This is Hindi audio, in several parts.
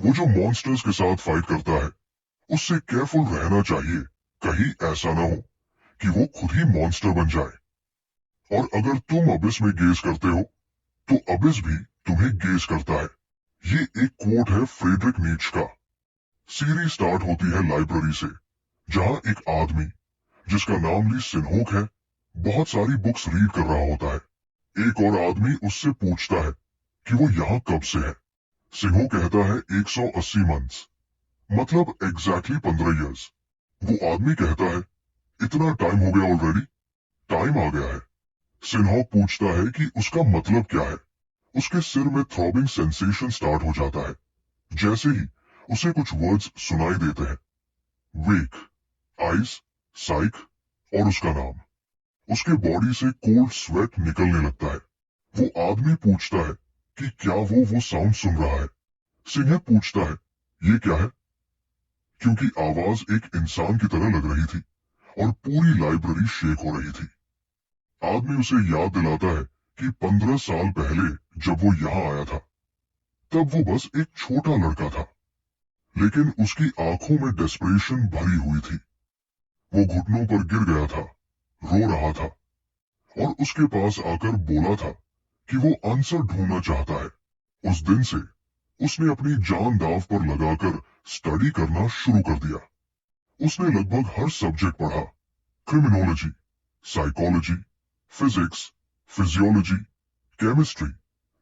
वो जो मॉन्स्टर्स के साथ फाइट करता है उससे केयरफुल रहना चाहिए, कहीं ऐसा ना हो कि वो खुद ही मॉन्स्टर बन जाए। और अगर तुम अबिस में गेज करते हो तो अबिस भी तुम्हें गेज करता है। ये एक कोट है फ्रेडरिक नीट्शे का। सीरीज स्टार्ट होती है लाइब्रेरी से, जहां एक आदमी जिसका नाम ली सिन्होक है बहुत सारी बुक्स रीड कर रहा होता है। एक और आदमी उससे पूछता है कि वो यहाँ कब से है। सिन्होक कहता है 180 मंथ्स, मतलब एग्जैक्टली 15 इयर्स। वो आदमी कहता है इतना टाइम हो गया ऑलरेडी, टाइम आ गया है। सिन्होक पूछता है कि उसका मतलब क्या है। उसके सिर में थ्रॉबिंग सेंसेशन स्टार्ट हो जाता है। जैसे ही उसे कुछ वर्ड्स सुनाई देते हैं, वेक, आइस, साइक और उसका नाम। उसके बॉडी से कोल्ड स्वेट निकलने लगता है। वो आदमी पूछता है कि क्या वो साउंड सुन रहा है। सिन्हे पूछता है ये क्या है, क्योंकि आवाज एक इंसान की तरह लग रही थी और पूरी लाइब्रेरी शेक हो रही थी। आदमी उसे याद दिलाता है कि 15 साल पहले जब वो यहाँ आया था तब वो बस एक छोटा लड़का था, लेकिन उसकी आंखों में डेस्परेशन भरी हुई थी। वो घुटनों पर गिर गया था, रो रहा था और उसके पास आकर बोला था कि वो आंसर ढूंढना चाहता है। उस दिन से उसने अपनी जान दांव पर लगाकर स्टडी करना शुरू कर दिया। उसने लगभग हर सब्जेक्ट पढ़ा, criminology, psychology, physics, physiology, chemistry,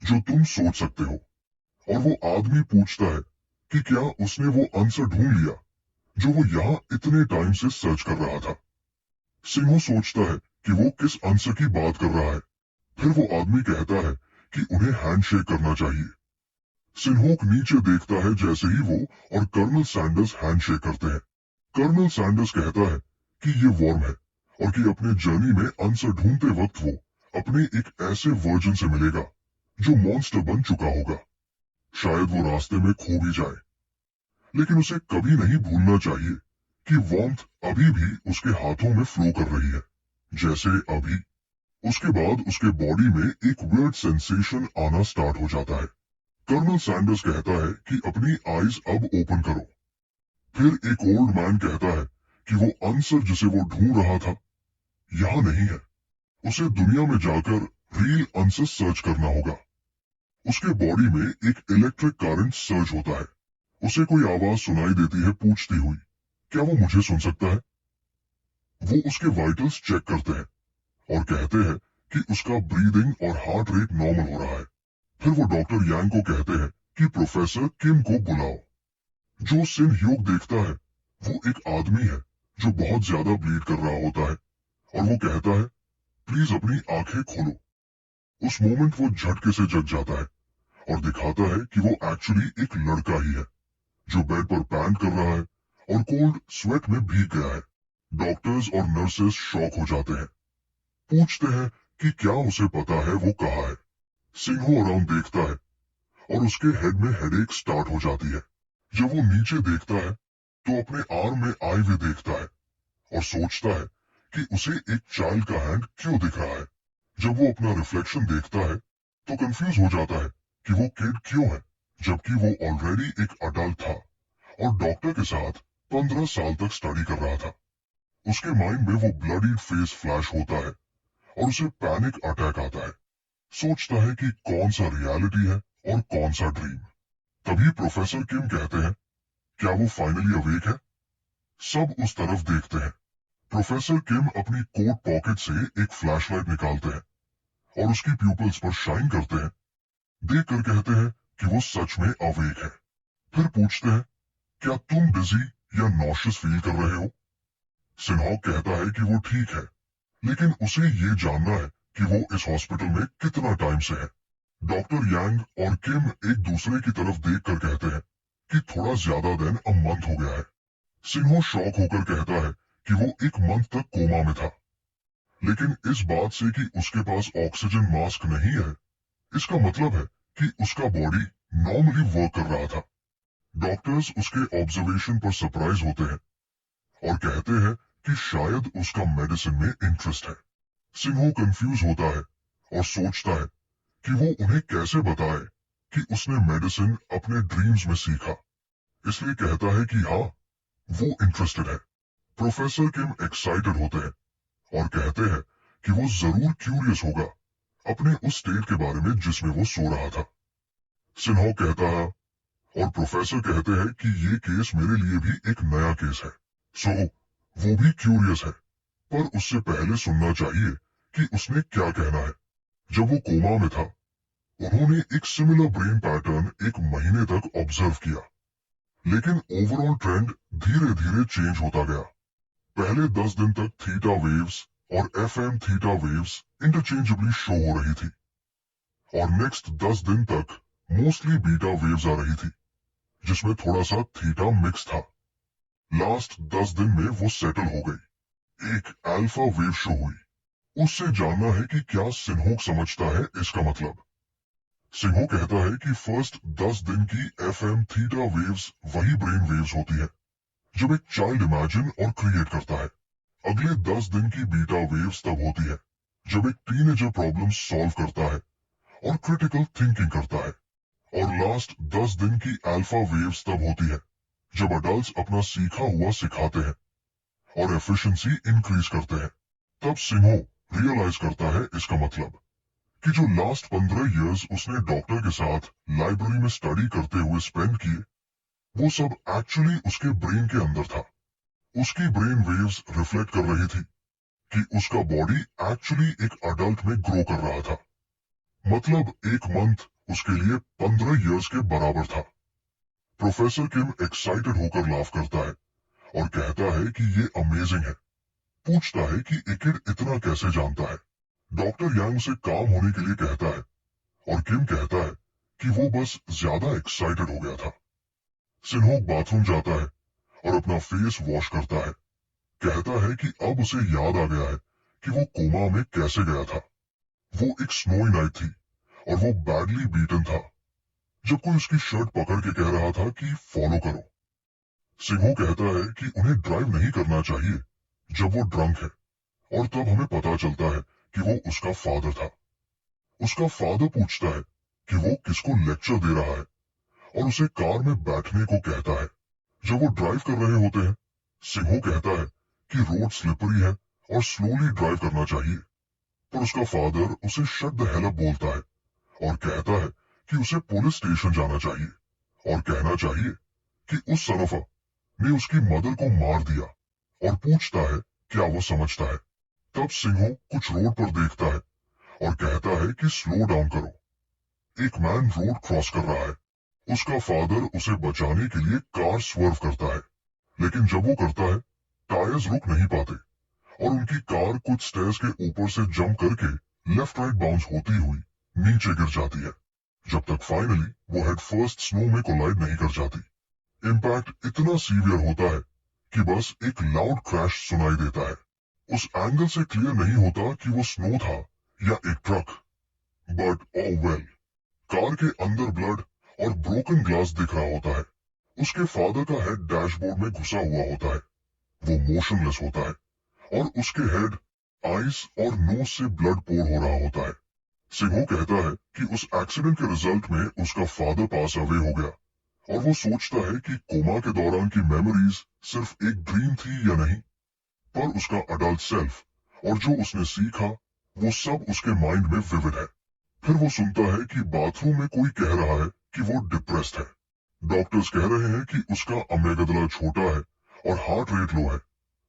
जो तुम सोच सकते हो। और वो आदमी पूछता है कि क्या उसने वो आंसर ढूंढ लिया जो वो यहाँ इतने टाइम से सर्च कर रहा था। सिन्हो सोचता है कि वो किस आंसर की बात कर रहा है। फिर वो आदमी कहता है कि उन्हें हैंडशेक करना चाहिए। सिन्होक नीचे देखता है जैसे ही वो और कर्नल सैंडर्स हैंडशेक करते हैं। कर्नल सैंडर्स कहता है कि ये वॉर्म है और कि अपने जर्नी में आंसर ढूंढते वक्त वो अपने एक ऐसे वर्जन से मिलेगा जो मॉन्स्टर बन चुका होगा। शायद वो रास्ते में खो भी जाए, लेकिन उसे कभी नहीं भूलना चाहिए कि वार्मथ अभी भी उसके हाथों में फ्लो कर रही है, जैसे अभी। उसके बाद उसके बॉडी में एक वियर्ड सेंसेशन आना स्टार्ट हो जाता है। कर्नल सैंडर्स कहता है कि अपनी आईज अब ओपन करो। फिर एक ओल्ड मैन कहता है कि वो आंसर जिसे वो ढूंढ रहा था यहाँ नहीं है। उसे दुनिया में जाकर रियल आंसर सर्च करना होगा। उसके बॉडी में एक इलेक्ट्रिक करंट सर्ज होता है। उसे कोई आवाज सुनाई देती है पूछती हुई, क्या वो मुझे सुन सकता है? वो उसके वाइटल्स चेक करते हैं और कहते हैं कि उसका ब्रीदिंग और हार्ट रेट नॉर्मल हो रहा है। फिर वो डॉक्टर यांग को कहते हैं कि प्रोफेसर किम को बुलाओ। जो सिन ह्यूग देखता है वो एक आदमी है जो बहुत ज्यादा ब्लीड कर रहा होता है और वो कहता है प्लीज अपनी आंखें खोलो। उस मोमेंट वो झटके से जग जाता है और दिखाता है कि वो एक्चुअली एक लड़का ही है जो बेड पर पैंट कर रहा है और कोल्ड स्वेट में भीग गया है। डॉक्टर्स और नर्सेस शॉक हो जाते हैं, पूछते हैं कि क्या उसे पता है वो कहाँ है। सिन्हो अराउंड देखता है और उसके हेड में हेडेक स्टार्ट हो जाती है। जब वो नीचे देखता है तो अपने आर्म में आई वे देखता है और सोचता है कि उसे एक चाइल्ड का हैंड क्यों दिख रहा है। जब वो अपना रिफ्लेक्शन देखता है तो कंफ्यूज हो जाता है कि वो किड क्यों है, जबकि वो ऑलरेडी एक अडल्ट था और डॉक्टर के साथ 15 साल तक स्टडी कर रहा था। उसके माइंड में वो ब्लडी फेस फ्लैश होता है और उसे पैनिक अटैक आता है। सोचता है कि कौन सा रियलिटी है और कौन सा ड्रीम। तभी प्रोफेसर किम कहते हैं, क्या वो फाइनली अवेक है? सब उस तरफ देखते हैं। प्रोफेसर किम अपनी कोट पॉकेट से एक फ्लैशलाइट निकालते हैं और उसकी प्यूपल्स पर शाइन करते हैं। देखकर कहते हैं कि वो सच में अवेक है। फिर पूछते हैं, क्या तुम डिजी या नॉशियस फील कर रहे हो? सिन्हॉक कहता है कि वो ठीक है, लेकिन उसे ये जानना है कि वो इस हॉस्पिटल में कितना टाइम से है। डॉक्टर यांग और किम एक दूसरे की तरफ देखकर कहते हैं कि थोड़ा ज्यादा देन अ मंथ हो गया है। सिन्हो शॉक होकर कहता है कि वो एक मंथ तक कोमा में था, लेकिन इस बात से कि उसके पास ऑक्सीजन मास्क नहीं है, इसका मतलब है कि उसका बॉडी नॉर्मली वर्क कर रहा था। डॉक्टर्स उसके ऑब्जर्वेशन पर सरप्राइज होते हैं और कहते हैं कि शायद उसका मेडिसिन में इंटरेस्ट है। सिन्हो कंफ्यूज होता है और सोचता है कि वो उन्हें कैसे बताए कि उसने मेडिसिन अपने ड्रीम्स में सीखा। इसलिए कहता है कि हाँ, वो इंटरेस्टेड है। प्रोफेसर किम एक्साइटेड होते हैं और कहते हैं कि वो जरूर क्यूरियस होगा अपने उस स्टेट के बारे में जिसमें वो सो रहा था। सिन्हो कहता है और प्रोफेसर कहते हैं कि ये केस मेरे लिए भी एक नया केस है, सो वो भी क्यूरियस है, पर उससे पहले सुनना चाहिए कि उसने क्या कहना है। जब वो कोमा में था, उन्होंने एक सिमिलर ब्रेन पैटर्न एक महीने तक ऑब्जर्व किया, लेकिन ओवरऑल ट्रेंड धीरे धीरे चेंज होता गया। पहले 10 दिन तक थीटा वेव्स और FM theta waves interchangeably show हो रही थी, और नेक्स्ट 10 दिन तक मोस्टली बीटा वेव्स आ रही थी जिसमें थोड़ा सा थीटा मिक्स था। लास्ट 10 दिन में वो सेटल हो गई। एक अल्फा वेव शो हुई। उससे जानना है कि क्या सिन्होक समझता है इसका मतलब। सिन्हो कहता है कि फर्स्ट 10 दिन की एफएम थीटा वेव्स वही ब्रेन वेव्स होती है जब एक चाइल्ड इमेजिन और क्रिएट करता है। अगले 10 दिन की बीटा वेव्स तब होती है जब एक टीनेजर प्रॉब्लम सॉल्व करता है और क्रिटिकल थिंकिंग करता है। और लास्ट 10 दिन की अल्फा वेव्स तब होती है जब अडल्ट्स अपना सीखा हुआ सिखाते हैं और एफिशिएंसी इंक्रीज करते हैं। तब सिन्हो रियलाइज करता है इसका मतलब कि जो लास्ट 15 इयर्स उसने डॉक्टर के साथ लाइब्रेरी में स्टडी करते हुए स्पेंड किए, वो सब एक्चुअली उसके ब्रेन के अंदर था। उसकी ब्रेन वेव्स रिफ्लेक्ट कर रही थी कि उसका बॉडी एक्चुअली एक अडल्ट में ग्रो कर रहा था। मतलब एक मंथ उसके लिए 15 इयर्स के बराबर था। प्रोफेसर किम एक्साइटेड होकर लाफ करता है और कहता है कि ये अमेजिंग है। पूछता है कि इकिड इतना कैसे जानता है। डॉक्टर यांग उसे काम होने के लिए कहता है और किम कहता है कि वो बस ज्यादा एक्साइटेड हो गया था। सिन्होक बाथरूम जाता है और अपना फेस वॉश करता है। कहता है कि अब उसे याद आ गया है कि वो कोमा में कैसे गया था। वो एक स्नोई नाइट थी और वो बैडली बीटन था जब कोई उसकी शर्ट पकड़ के कह रहा था कि फॉलो करो। सिन्हो कहता है कि उन्हें ड्राइव नहीं करना चाहिए जब वो ड्रंक है, और तब हमें पता चलता है कि वो उसका फादर था। उसका फादर पूछता है कि वो किसको लेक्चर दे रहा है और उसे कार में बैठने को कहता है। जब वो ड्राइव कर रहे होते हैं, सिन्हो कहता है कि रोड स्लिपरी है और स्लोली ड्राइव करना चाहिए, पर उसका फादर उसे शट द हेल अप बोलता है और कहता है कि उसे पुलिस स्टेशन जाना चाहिए और कहना चाहिए कि उस सनफा ने उसकी मदर को मार दिया, और पूछता है क्या वो समझता है। तब सिन्हो कुछ रोड पर देखता है और कहता है कि स्लो डाउन करो, एक मैन रोड क्रॉस कर रहा है। उसका फादर उसे बचाने के लिए कार स्वर्व करता है, लेकिन जब वो करता है टायर्स रुक नहीं पाते और उनकी कार कुछ स्टेयर्स के ऊपर से जंप करके लेफ्ट राइट बाउंस होती हुई नीचे गिर जाती है, जब तक फाइनली वो हेड फर्स्ट स्नो में कोलाइड नहीं कर जाती। इम्पैक्ट इतना सीवियर होता है कि बस एक लाउड क्रैश सुनाई देता है। उस एंगल से क्लियर नहीं होता कि वो स्नो था या एक truck, but all well. Car के अंदर ब्लड और ब्रोकन ग्लास दिख रहा होता है। उसके फादर का हेड डैशबोर्ड में घुसा हुआ होता है। वो मोशनलेस होता है और उसके हेड, आईज और नोज से ब्लड पोर हो रहा होता है। सिन्हो कहता है कि उस एक्सीडेंट के रिजल्ट में उसका फादर पास अवे हो गया, और वो सोचता है कि कोमा के दौरान की मेमोरीज सिर्फ एक ड्रीम थी या नहीं, पर उसका अडल्ट सेल्फ और जो उसने सीखा वो सब उसके माइंड में विविड है। फिर वो सुनता है कि बाथरूम में कोई कह रहा है कि वो डिप्रेस्ड है। डॉक्टर्स कह रहे हैं कि उसका अमेगडला छोटा है और हार्ट रेट लो है,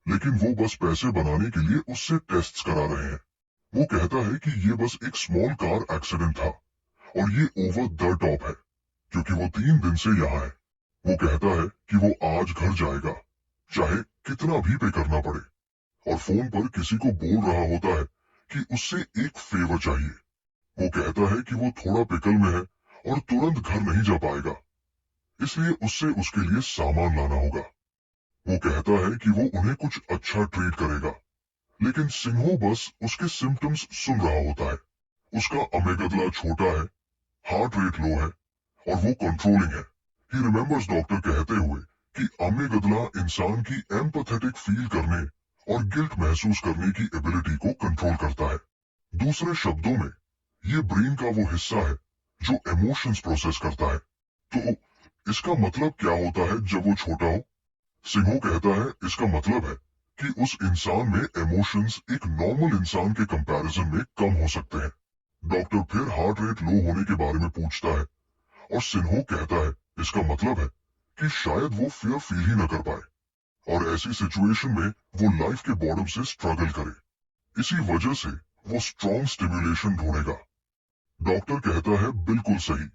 लेकिन वो बस पैसे बनाने के लिए उससे टेस्ट्स करा रहे हैं। वो कहता है कि ये बस एक स्मॉल कार एक्सीडेंट था और ये ओवर द टॉप है क्योंकि वो 3 दिन से यहाँ है। वो कहता है कि वो आज घर जाएगा चाहे कितना भी पे करना पड़े, और फोन पर किसी को बोल रहा होता है कि उससे एक फेवर चाहिए। वो कहता है कि वो थोड़ा पिकल में है और तुरंत घर नहीं जा पाएगा, इसलिए उससे उसके लिए सामान लाना होगा। वो कहता है कि वो उन्हें कुछ अच्छा ट्रीट करेगा, लेकिन सिन्हो बस उसके सिम्टम्स सुन रहा होता है। उसका अमेगडला छोटा है, हार्ट रेट लो है और वो कंट्रोलिंग है। ही रिमेंबर्स डॉक्टर कहते हुए कि अमेगडला इंसान की एम्पैथेटिक फील करने और गिल्ट महसूस करने की एबिलिटी को कंट्रोल करता है। दूसरे शब्दों में, ये ब्रेन का वो हिस्सा है जो इमोशंस प्रोसेस करता है। तो इसका मतलब क्या होता है जब वो छोटा हो? सिंहो कहता है इसका मतलब है कि उस इंसान में इमोशंस एक नॉर्मल इंसान के कंपैरिजन में कम हो सकते हैं। डॉक्टर फिर हार्ट रेट लो होने के बारे में पूछता है और सिन्हो कहता है इसका मतलब है कि शायद वो फियर फील ही न कर पाए और ऐसी सिचुएशन में वो लाइफ के बॉर्डम से स्ट्रगल करे। इसी वजह से वो स्ट्रॉन्ग स्टिम्युलेशन ढूंढेगा। डॉक्टर कहता है बिल्कुल सही,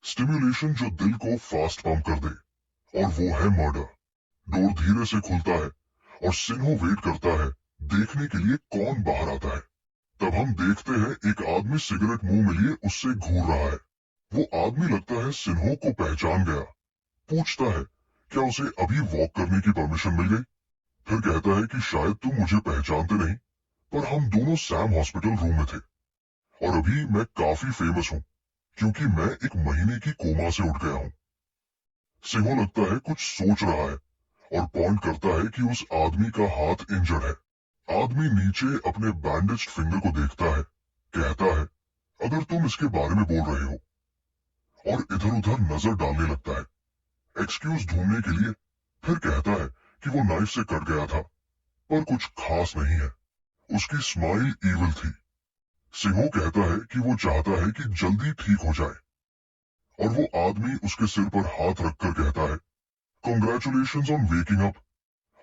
स्टिम्युलेशन जो दिल को फास्ट पंप कर दे, और वो है मर्डर। डोर धीरे से खुलता है और सिन्हो वेट करता है देखने के लिए कौन बाहर आता है। तब हम देखते हैं एक आदमी सिगरेट मुंह में लिए उससे घूर रहा है। वो आदमी लगता है सिन्हो को पहचान गया। पूछता है क्या उसे अभी वॉक करने की परमिशन मिल गई? फिर कहता है कि शायद तुम मुझे पहचानते नहीं, पर हम दोनों सैम हॉस्पिटल रूम में थे और अभी मैं काफी फेमस हूँ क्योंकि मैं एक महीने की कोमा से उठ गया हूँ। सिंहो लगता है कुछ सोच रहा है और पॉइंट करता है कि उस आदमी का हाथ इंजर्ड है। आदमी नीचे अपने बैंडेज्ड फिंगर को देखता है, कहता है अगर तुम इसके बारे में बोल रहे हो, और इधर उधर नजर डालने लगता है एक्सक्यूज ढूंढने के लिए। फिर कहता है कि वो नाइफ से कट गया था पर कुछ खास नहीं है। उसकी स्माइल ईविल थी। सिंहो कहता है कि वो चाहता है कि जल्दी ठीक हो जाए और वो आदमी उसके सिर पर हाथ रखकर कहता है कॉन्ग्रेचुलेशंस ऑन वेकिंग अप,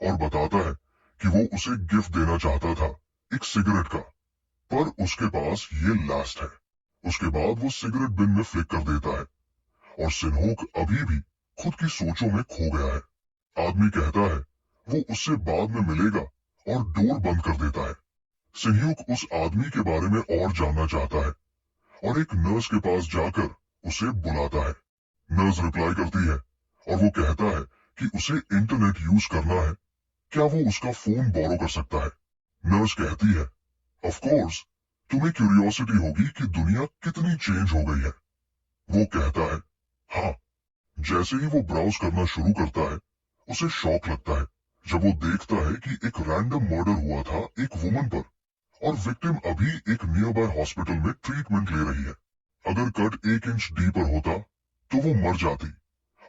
और बताता है कि वो उसे गिफ्ट देना चाहता था, एक सिगरेट का, पर उसके पास ये लास्ट है। उसके बाद वो सिगरेट बिन में फ्लिक कर देता है और सिन्होक अभी भी खुद की सोचों में खो गया है। आदमी कहता है वो उससे बाद में मिलेगा और डोर बंद कर देता है। सिन्होक उस आदमी के बारे में और जानना चाहता है और एक नर्स के पास जाकर उसे बुलाता है। नर्स रिप्लाई करती है और वो कहता है कि उसे इंटरनेट यूज करना है, क्या वो उसका फोन बोरो कर सकता है? नर्स कहती है ऑफ कोर्स, तुम्हें क्यूरियोसिटी होगी कि दुनिया कितनी चेंज हो गई है। वो कहता है हाँ। जैसे ही वो ब्राउज करना शुरू करता है उसे शॉक लगता है जब वो देखता है कि एक रैंडम मर्डर हुआ था एक वुमन पर और विक्टिम अभी एक नियर बाय हॉस्पिटल में ट्रीटमेंट ले रही है। अगर कट 1 इंच डीपर होता तो वो मर जाती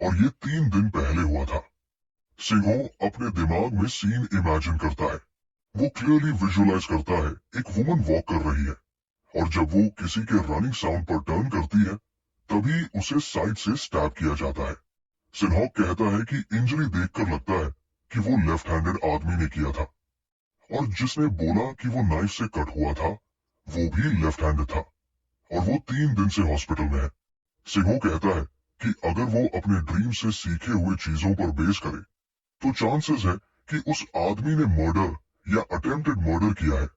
और ये 3 दिन पहले हुआ था। सिंहो अपने दिमाग में सीन इमेजिन करता है। वो क्लियरली विजुअलाइज करता है एक वुमन वॉक कर रही है और जब वो किसी के रनिंग साउंड पर टर्न करती है तभी उसे साइड से स्टैब किया जाता है। सिन्हॉक कहता है कि इंजरी देखकर लगता है कि वो लेफ्ट हैंडेड आदमी ने किया था और जिसने बोला कि वो नाइफ से कट हुआ था वो भी लेफ्ट हैंडेड था और वो 3 दिन से हॉस्पिटल में है। सिंहो कहता है कि अगर वो अपने ड्रीम से सीखे हुए चीजों पर बेस करे तो चांसेस है कि उस आदमी ने मर्डर या अटेम्प्टेड मर्डर किया है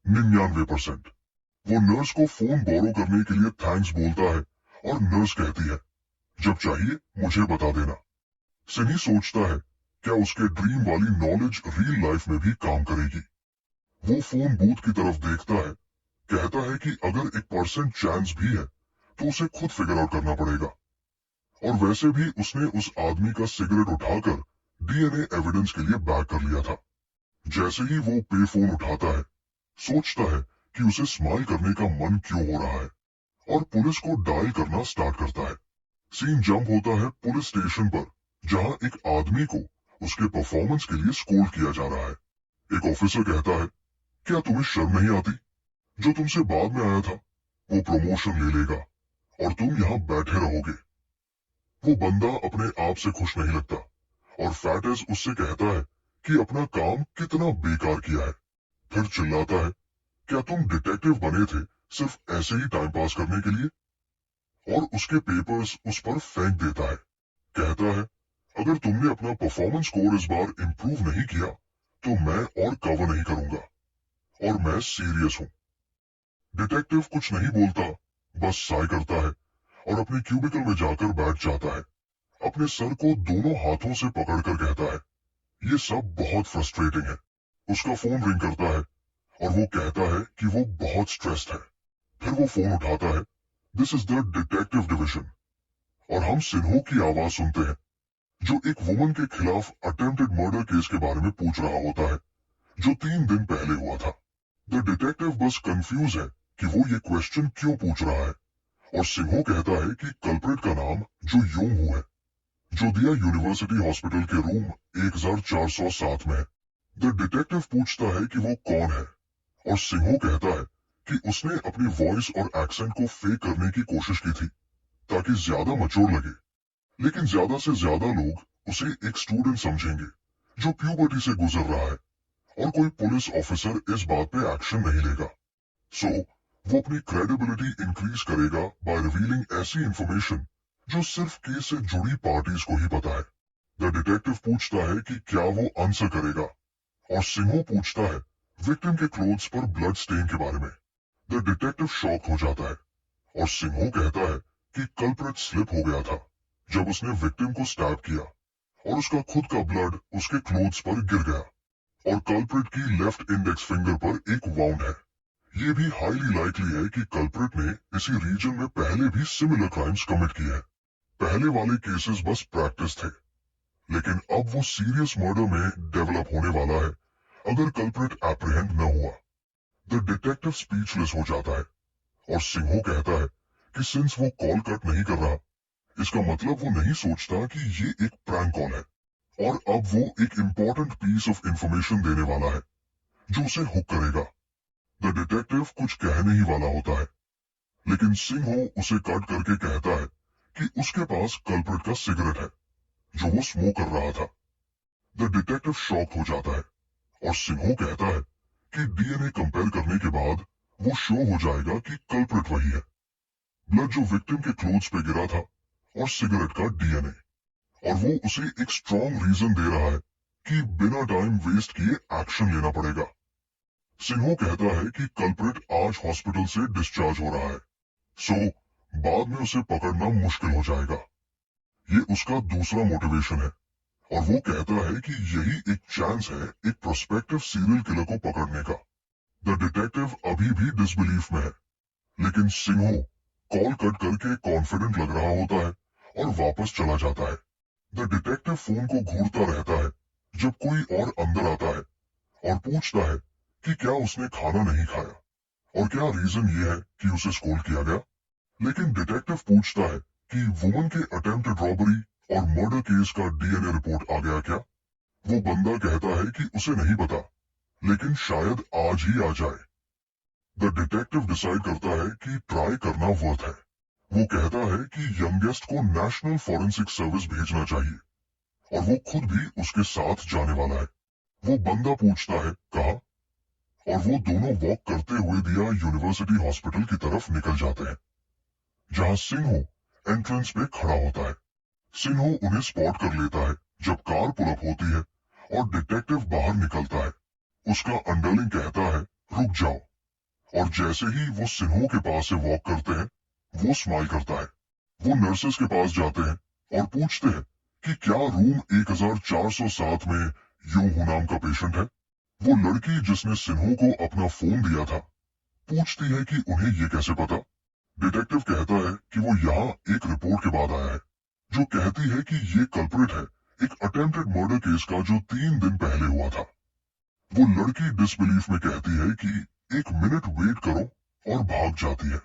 99%। वो नर्स को फोन बोरो करने के लिए थैंक्स बोलता है और नर्स कहती है जब चाहिए मुझे बता देना। सिनी सोचता है क्या उसके ड्रीम वाली नॉलेज रियल लाइफ में भी काम करेगी। वो फोन बूथ की तरफ देखता है, कहता है कि अगर 1% चांस भी है तो उसे खुद फिगर आउट करना पड़ेगा। और वैसे भी उसने उस आदमी का सिगरेट उठाकर डीएनए एविडेंस के लिए बैग कर लिया था। जैसे ही वो पे फोन उठाता है सोचता है कि उसे स्माइल करने का मन क्यों हो रहा है और पुलिस को डायल करना स्टार्ट करता है। सीन जंप होता है पुलिस स्टेशन पर जहां एक आदमी को उसके परफॉर्मेंस के लिए स्कोल्ड किया जा रहा है। एक ऑफिसर कहता है क्या तुम्हें शर्म नहीं आती? जो तुमसे बाद में आया था वो प्रमोशन ले लेगा और तुम यहाँ बैठे रहोगे। वो बंदा अपने आप से खुश नहीं लगता और फैटेस उससे कहता है कि अपना काम कितना बेकार किया है। फिर चिल्लाता है क्या तुम डिटेक्टिव बने थे सिर्फ ऐसे ही टाइम पास करने के लिए? और उसके पेपर्स उस पर फेंक देता है। कहता है अगर तुमने अपना परफॉर्मेंस स्कोर इस बार इंप्रूव नहीं किया तो मैं और कवर नहीं करूंगा और मैं सीरियस हूं। डिटेक्टिव कुछ नहीं बोलता, बस साय करता है और अपने क्यूबिकल में जाकर बैठ जाता है। अपने सर को दोनों हाथों से पकड़कर कहता है ये सब बहुत फ्रस्ट्रेटिंग है। उसका फोन रिंग करता है और वो कहता है कि वो बहुत स्ट्रेस्ड है। फिर वो फोन उठाता है, this is the detective division, और हम सिन्हो की आवाज सुनते हैं जो एक वुमन के खिलाफ अटेम्प्टेड मर्डर केस के बारे में पूछ रहा होता है जो 3 दिन पहले हुआ था। द डिटेक्टिव बस कंफ्यूज है कि वो ये क्वेश्चन क्यों पूछ रहा है और सिंहो कहता है कि कल्प्रिट का नाम जो योंग है। जो दिया यूनिवर्सिटी हॉस्पिटल के रूम 1407 में है। द डिटेक्टिव पूछता है कि वो कौन है और सिंहो कहता है कि उसने अपनी वॉइस और एक्सेंट को फेक करने की कोशिश की थी ताकि ज्यादा मचोर लगे, लेकिन ज्यादा से ज्यादा लोग उसे एक स्टूडेंट समझेंगे जो प्यूबर्टी से गुजर रहा है और कोई पुलिस ऑफिसर इस बात पे एक्शन नहीं लेगा। सो वो अपनी क्रेडिबिलिटी इंक्रीज करेगा बाय रिवीलिंग ऐसी इंफॉर्मेशन जो सिर्फ केस से जुड़ी पार्टीज को ही पता है। द डिटेक्टिव पूछता है कि क्या वो आंसर करेगा और सिंहो पूछता है विक्टिम के क्लोथ्स पर ब्लड स्टेन के बारे में। द डिटेक्टिव शॉक हो जाता है और सिंहो कहता है कि कल्प्रिट स्लिप हो गया था जब उसने विक्टिम को स्टैब किया और उसका खुद का ब्लड उसके क्लोथ्स पर गिर गया और कल्प्रिट की लेफ्ट इंडेक्स फिंगर पर एक वाउंड है। ये भी हाईली लाइकली है कि कल्प्रिट ने इसी रीजन में पहले भी सिमिलर क्राइम्स कमिट किए हैं। पहले वाले केसेस बस प्रैक्टिस थे, लेकिन अब वो सीरियस मर्डर में डेवलप होने वाला है अगर कल्प्रिट एप्रीहेंड न हुआ। द डिटेक्टिव स्पीचलेस हो जाता है और सिंहो कहता है कि सिंस वो कॉल कट नहीं कर रहा, इसका मतलब वो नहीं सोचता कि ये एक प्रैंक कॉल है और अब वो एक इंपॉर्टेंट पीस ऑफ इंफॉर्मेशन देने वाला है जो उसे हुक करेगा। द डिटेक्टिव कुछ कहने ही वाला होता है, लेकिन सिंहो उसे कट करके कहता है कि उसके पास कल्प्रिट का सिगरेट है जो वो स्मोक कर रहा था। द डिटेक्टिव शॉक हो जाता है और सिंहो कहता है कि डीएनए कंपेयर करने के बाद वो शो हो जाएगा कि कल्प्रिट वही है। ब्लड जो विक्टिम के क्लोथ्स पे गिरा था और सिगरेट का डीएनए, और वो उसे एक स्ट्रॉन्ग रीजन दे रहा है कि बिना टाइम वेस्ट किए एक्शन लेना पड़ेगा। सिंहो कहता है कि कल्प्रिट आज हॉस्पिटल से डिस्चार्ज हो रहा है, सो बाद में उसे पकड़ना मुश्किल हो जाएगा। ये उसका दूसरा मोटिवेशन है और वो कहता है कि यही एक चांस है एक प्रोस्पेक्टिव सीरियल किलर को पकड़ने का। द डिटेक्टिव अभी भी डिसबिलीफ में है, लेकिन सिंहो कॉल कट करके कॉन्फिडेंट लग रहा होता है और वापस चला जाता है। द डिटेक्टिव फोन को घूरता रहता है जब कोई और अंदर आता है और पूछता है कि क्या उसने खाना नहीं खाया और क्या रीजन ये है कि उसे स्कोल्ड किया गया। लेकिन डिटेक्टिव पूछता है कि वुमन के अटेम्प्टेड रॉबरी और मर्डर केस का डीएनए रिपोर्ट आ गया क्या। वो बंदा कहता है कि उसे नहीं पता, लेकिन शायद आज ही आ जाए। द डिटेक्टिव डिसाइड करता है कि ट्राई करना वर्थ है। वो कहता है कि यंगेस्ट को नेशनल फॉरेंसिक सर्विस भेजना चाहिए और वो खुद भी उसके साथ जाने वाला है। वो बंदा पूछता है कहाँ, और वो दोनों वॉक करते हुए दिया यूनिवर्सिटी हॉस्पिटल की तरफ निकल जाते हैं जहां सिंहो एंट्रेंस पे खड़ा होता है। सिंहो उन्हें स्पॉट कर लेता है जब कार पुल अप होती है और डिटेक्टिव बाहर निकलता है। उसका अंडरलिंग कहता है रुक जाओ, और जैसे ही वो सिंहो के पास से वॉक करते हैं वो स्माइल करता है। वो नर्सेस के पास जाते हैं और पूछते हैं कि क्या रूम 1407 में यूहू नाम का पेशेंट है। वो लड़की जिसने सिन्हो को अपना फोन दिया था पूछती है कि उन्हें ये कैसे पता। डिटेक्टिव कहता है कि वो यहाँ एक रिपोर्ट के बाद आया है जो कहती है कि ये कल्प्रिट है एक अटेम्प्टेड मर्डर केस का जो 3 दिन पहले हुआ था। वो लड़की डिसबिलीफ में कहती है कि 1 मिनट वेट करो और भाग जाती है।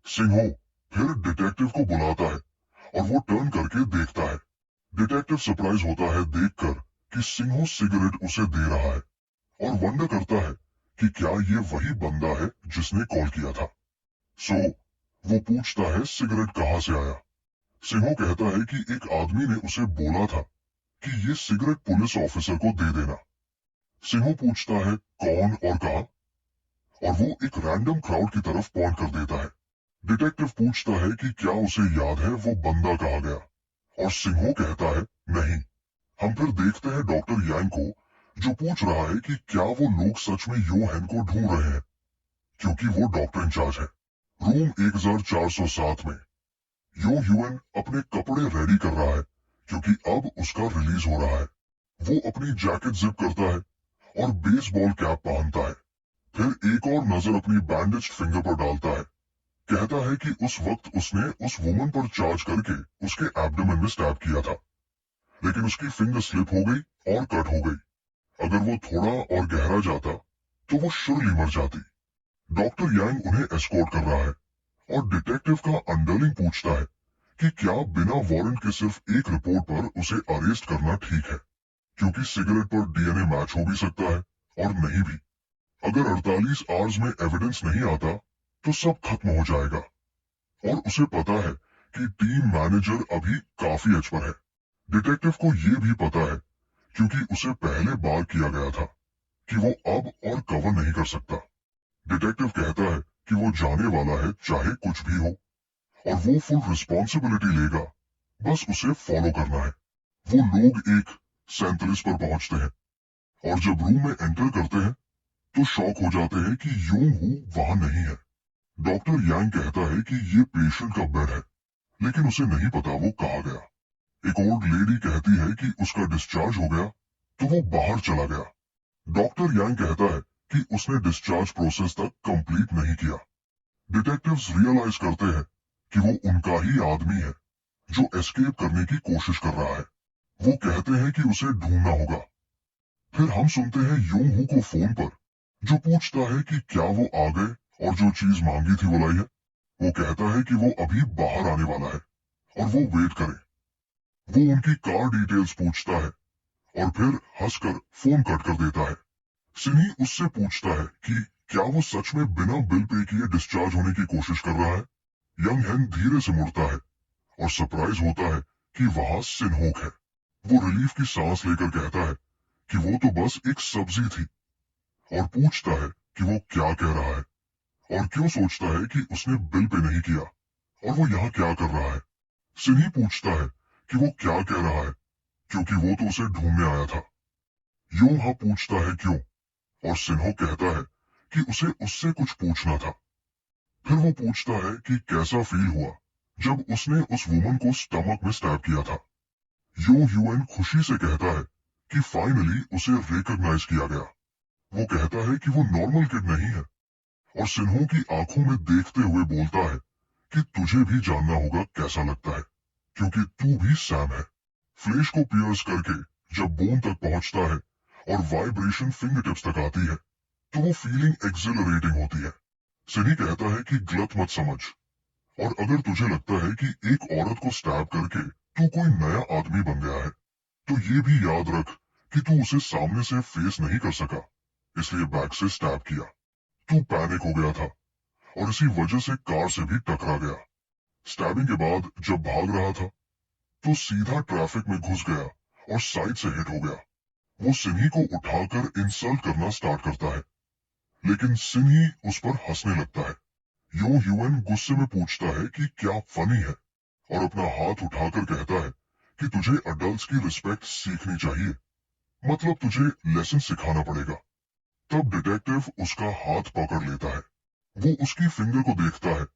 सिंहो फिर डिटेक्टिव को बुलाता है और वो टर्न करके देखता है। डिटेक्टिव सरप्राइज होता है देखकर कि सिंहो सिगरेट उसे दे रहा है और वंडर करता है कि क्या ये वही बंदा है जिसने कॉल किया था। सो वो पूछता है सिगरेट कहाँ से आया। सिंहो कहता है कि एक आदमी ने उसे बोला था कि ये सिगरेट पुलिस ऑफिसर को दे देना। सिंहो पूछता है कौन और कहाँ, और वो एक रैंडम क्राउड की तरफ पॉइंट कर देता है। डिटेक्टिव पूछता है कि क्या उसे याद है वो बंदा कहाँ गया, और सिंहो कहता है नहीं। हम फिर देखते हैं डॉक्टर यांग को जो पूछ रहा है कि क्या वो लोग सच में यो हैन को ढूंढ रहे हैं, क्योंकि वो डॉक्टर इंचार्ज है। रूम 1407 में यो ह्यूएन अपने कपड़े रेडी कर रहा है क्योंकि अब उसका रिलीज हो रहा है। वो अपनी जैकेट जिप करता है और बेसबॉल कैप पहनता है, फिर एक और नजर अपनी बैंडेज फिंगर पर डालता है। कहता है कि उस वक्त उसने उस वुमन पर चार्ज करके उसके एब्डोमेन में स्टैब किया था, लेकिन उसकी फिंगर स्लिप हो गई और कट हो गई। अगर वो थोड़ा और गहरा जाता तो वो श्योरली मर जाती। डॉक्टर यांग उन्हें एस्कॉर्ट कर रहा है और डिटेक्टिव का अंडरलिंग पूछता है कि क्या बिना वारंट के सिर्फ एक रिपोर्ट पर उसे अरेस्ट करना ठीक है, क्योंकि सिगरेट पर डीएनए मैच हो भी सकता है और नहीं भी। अगर 48 आवर्स में एविडेंस नहीं आता तो सब खत्म हो जाएगा। और उसे पता है कि टीम मैनेजर अभी काफी एज पर है। डिटेक्टिव को ये भी पता है, क्योंकि उसे पहले बार किया गया था, कि वो अब और कवर नहीं कर सकता। डिटेक्टिव कहता है कि वो जाने वाला है चाहे कुछ भी हो, और वो फुल रिस्पॉन्सिबिलिटी लेगा, बस उसे फॉलो करना है। वो लोग एक 47 पर पहुंचते हैं, और जब रूम में एंटर करते हैं तो शॉक हो जाते हैं कि यूं हू वहां नहीं है। डॉक्टर यांग कहता है कि ये पेशेंट का बेड है, लेकिन उसे नहीं पता वो कहाँ गया। एक ओल्ड लेडी कहती है कि उसका डिस्चार्ज हो गया, तो वो बाहर चला गया। डॉक्टर यांग कहता है कि उसने डिस्चार्ज प्रोसेस तक कंप्लीट नहीं किया। डिटेक्टिव्स रियलाइज करते हैं कि वो उनका ही आदमी है जो एस्केप करने की कोशिश कर रहा है। वो कहते हैं कि उसे ढूंढना होगा। फिर हम सुनते हैं यूं हू को फोन पर, जो पूछता है कि क्या वो आ गए और जो चीज मांगी थी वो लाई है। वो कहता है कि वो अभी बाहर आने वाला है और वो वेट करे। वो उनकी कार डिटेल्स पूछता है और फिर हंसकर फोन कट कर देता है। सिनी उससे पूछता है कि क्या वो सच में बिना बिल पे किए डिस्चार्ज होने की कोशिश कर रहा है। यंग हैन धीरे से मुड़ता है और सरप्राइज होता है कि वहां सिन्होक है। वो रिलीफ की सांस लेकर कहता है कि वो तो बस एक सब्जी थी, और पूछता है कि वो क्या कह रहा है और क्यों सोचता है कि उसने बिल पे नहीं किया और वो यहाँ क्या कर रहा है। सिन्ही पूछता है कि वो क्या कह रहा है, क्योंकि वो तो उसे ढूंढने आया था। यूं पूछता है क्यों, और सिन्हो कहता है कि उसे उससे कुछ पूछना था। फिर वो पूछता है कि कैसा फील हुआ जब उसने उस वुमन को स्टमक में स्टैब किया था। यूं ह्यूएन खुशी से कहता है कि फाइनली उसे रिकॉग्नाइज किया गया। वो कहता है कि वो नॉर्मल किड नहीं है, और सिन्हो की आंखों में देखते हुए बोलता है कि तुझे भी जानना होगा कैसा लगता है, क्योंकि तू भी सैम है। फ्लेश को पियर्स करके जब बोन तक पहुंचता है और वाइब्रेशन फिंगर टिप्स तक आती है, तो वो फीलिंग एक्सिलरेटिंग होती है। सनी कहता है कि गलत मत समझ, और अगर तुझे लगता है कि एक औरत को स्टैब करके तू कोई नया आदमी बन गया है, तो ये भी याद रख कि तू उसे सामने से फेस नहीं कर सका, इसलिए बैक से स्टैब किया। तू पैनिक हो गया था और इसी वजह से कार से भी टकरा गया। स्टैबिंग के बाद जब भाग रहा था तो सीधा ट्रैफिक में घुस गया और साइड से हिट हो गया। वो सिन्ही को उठाकर इंसल्ट करना स्टार्ट करता है, लेकिन सिन्ही उस पर हंसने लगता है। यो ह्यूएन गुस्से में पूछता है कि क्या फनी है, और अपना हाथ उठाकर कहता है कि तुझे अडल्ट्स की रिस्पेक्ट सीखनी चाहिए, मतलब तुझे लेसन सिखाना पड़ेगा। तब डिटेक्टिव उसका हाथ पकड़ लेता है। वो उसकी फिंगर को देखता है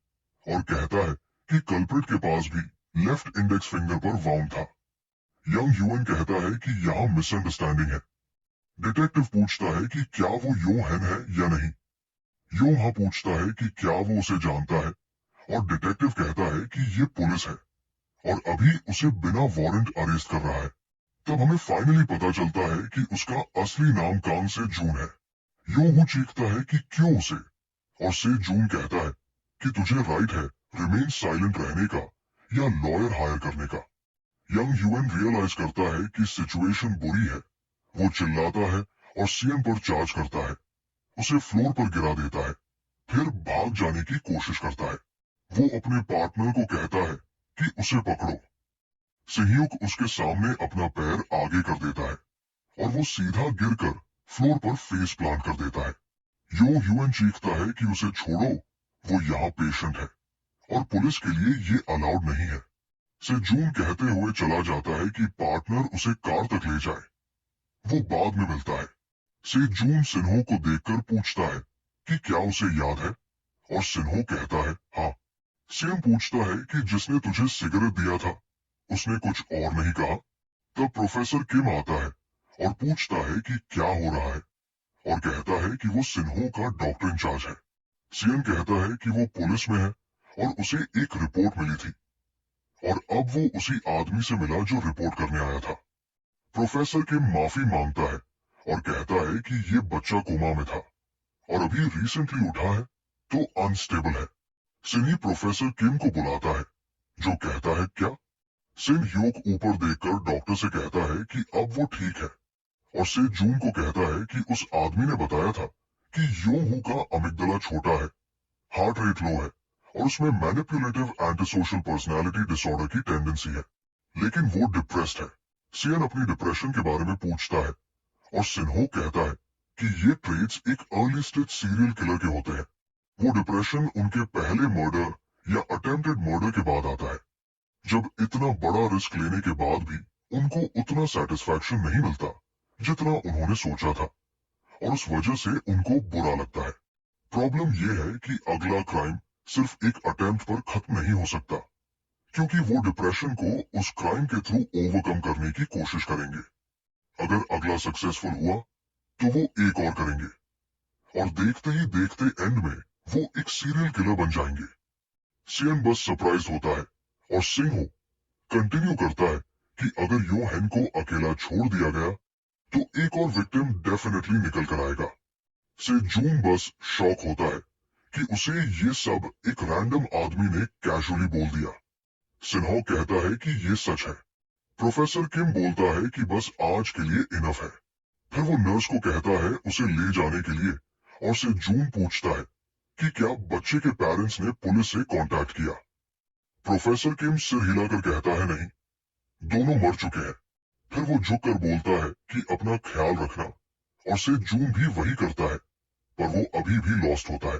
और कहता है कि कल्प्रिट के पास भी लेफ्ट इंडेक्स फिंगर पर वाउंड था। यंग ह्यूएन कहता है कि यहाँ मिसअंडरस्टैंडिंग है। डिटेक्टिव पूछता है कि क्या वो यो हेन है या नहीं। यो पूछता है कि क्या वो उसे जानता है, और डिटेक्टिव कहता है कि ये पुलिस है और अभी उसे बिना वारंट अरेस्ट कर रहा है। तब हमें फाइनली पता चलता है कि उसका असली नाम कांग से जून है। यो चीखता है कि क्यों उसे, और से जून कहता है कि तुझे राइट है रिमेन साइलेंट रहने का या लॉयर हायर करने का। यंग ह्यूएन रियलाइज करता है कि सिचुएशन बुरी है। वो चिल्लाता है और सीएम पर चार्ज करता है, उसे फ्लोर पर गिरा देता है, फिर भाग जाने की कोशिश करता है। वो अपने पार्टनर को कहता है कि उसे पकड़ो। सिन्ह्यूक उसके सामने अपना पैर आगे कर देता है और वो सीधा गिरकर फ्लोर पर फेस प्लांट कर देता है। यो ह्यूएन चीखता है कि उसे छोड़ो, वो यहाँ पेशेंट है और पुलिस के लिए ये अलाउड नहीं है। से जून कहते हुए चला जाता है कि पार्टनर उसे कार तक ले जाए। वो बाद में मिलता है। से जून सिन्हो को देखकर पूछता है कि क्या उसे याद है, और सिन्हो कहता है हाँ। सेम पूछता है कि जिसने तुझे सिगरेट दिया था उसने कुछ और नहीं कहा। तब प्रोफेसर किम आता है और पूछता है कि क्या हो रहा है, और कहता है कि वो सिन्हो का डॉक्टर इंचार्ज है। सीएम कहता है कि वो पुलिस में है और उसे एक रिपोर्ट मिली थी, और अब वो उसी आदमी से मिला जो रिपोर्ट करने आया था। प्रोफेसर किम माफी मांगता है और कहता है कि ये बच्चा कोमा में था और अभी रिसेंटली उठा है, तो अनस्टेबल है। सिन्ही प्रोफेसर किम को बुलाता है जो कहता है क्या? सिन ह्यूक ऊपर देखकर डॉक्टर से कहता है कि अब वो ठीक है, और से जून को कहता है कि उस आदमी ने बताया था कि यो हू का अमिगदला छोटा है, हार्ट रेट लो है, और उसमें manipulative anti social personality disorder की टेंडेंसी है, लेकिन वो डिप्रेस्ड है। सियन अपनी डिप्रेशन के बारे में पूछता है और सिन्हो कहता है कि ये ट्रेट्स एक अर्ली स्टेज सीरियल किलर के होते हैं। वो डिप्रेशन उनके पहले मर्डर या अटेम्प्टेड मर्डर के बाद आता है, जब इतना बड़ा रिस्क लेने के बाद भी उनको उतना सेटिस्फैक्शन नहीं मिलता जितना उन्होंने सोचा था, और उस वजह से उनको बुरा लगता है। प्रॉब्लम यह है कि अगला क्राइम सिर्फ एक अटेम्प्ट पर खत्म नहीं हो सकता, क्योंकि वो डिप्रेशन को उस क्राइम के थ्रू ओवरकम करने की कोशिश करेंगे। अगर अगला सक्सेसफुल हुआ तो वो एक और करेंगे, और देखते ही देखते एंड में वो एक सीरियल किलर बन जाएंगे। सियन बस सरप्राइज होता है और सिंहो कंटिन्यू करता है कि अगर यो हेन को अकेला छोड़ दिया गया तो एक और विक्टिम डेफिनेटली निकल कर आएगा। से जून बस शॉक होता है कि उसे ये सब एक रैंडम आदमी ने कैजुअली बोल दिया। सिन्हो कहता है कि ये सच है। प्रोफेसर किम बोलता है कि बस आज के लिए इनफ है। फिर वो नर्स को कहता है उसे ले जाने के लिए, और से जून पूछता है कि क्या बच्चे के पेरेंट्स ने पुलिस से कांटेक्ट किया। प्रोफेसर किम सिर हिलाकर कहता है नहीं, दोनों मर चुके हैं। फिर वो झुक कर बोलता है कि अपना ख्याल रखना, और से जून भी वही करता है, पर वो अभी भी लॉस्ट होता है।